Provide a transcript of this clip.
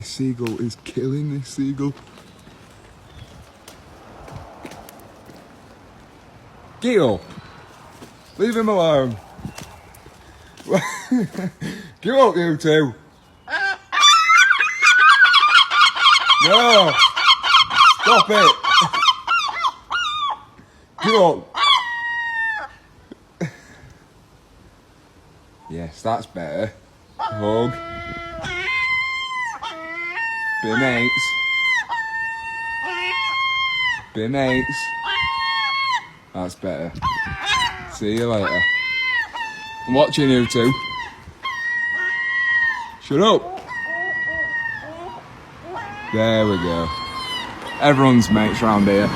Seagull is killing this seagull. Get up! Leave him alone. Get up, you two. No! Stop it! Get up! Yes, that's better. Hug. Be mates. Be mates. That's better. See you later. I'm watching you two. Shut up. There we go. Everyone's mates round here.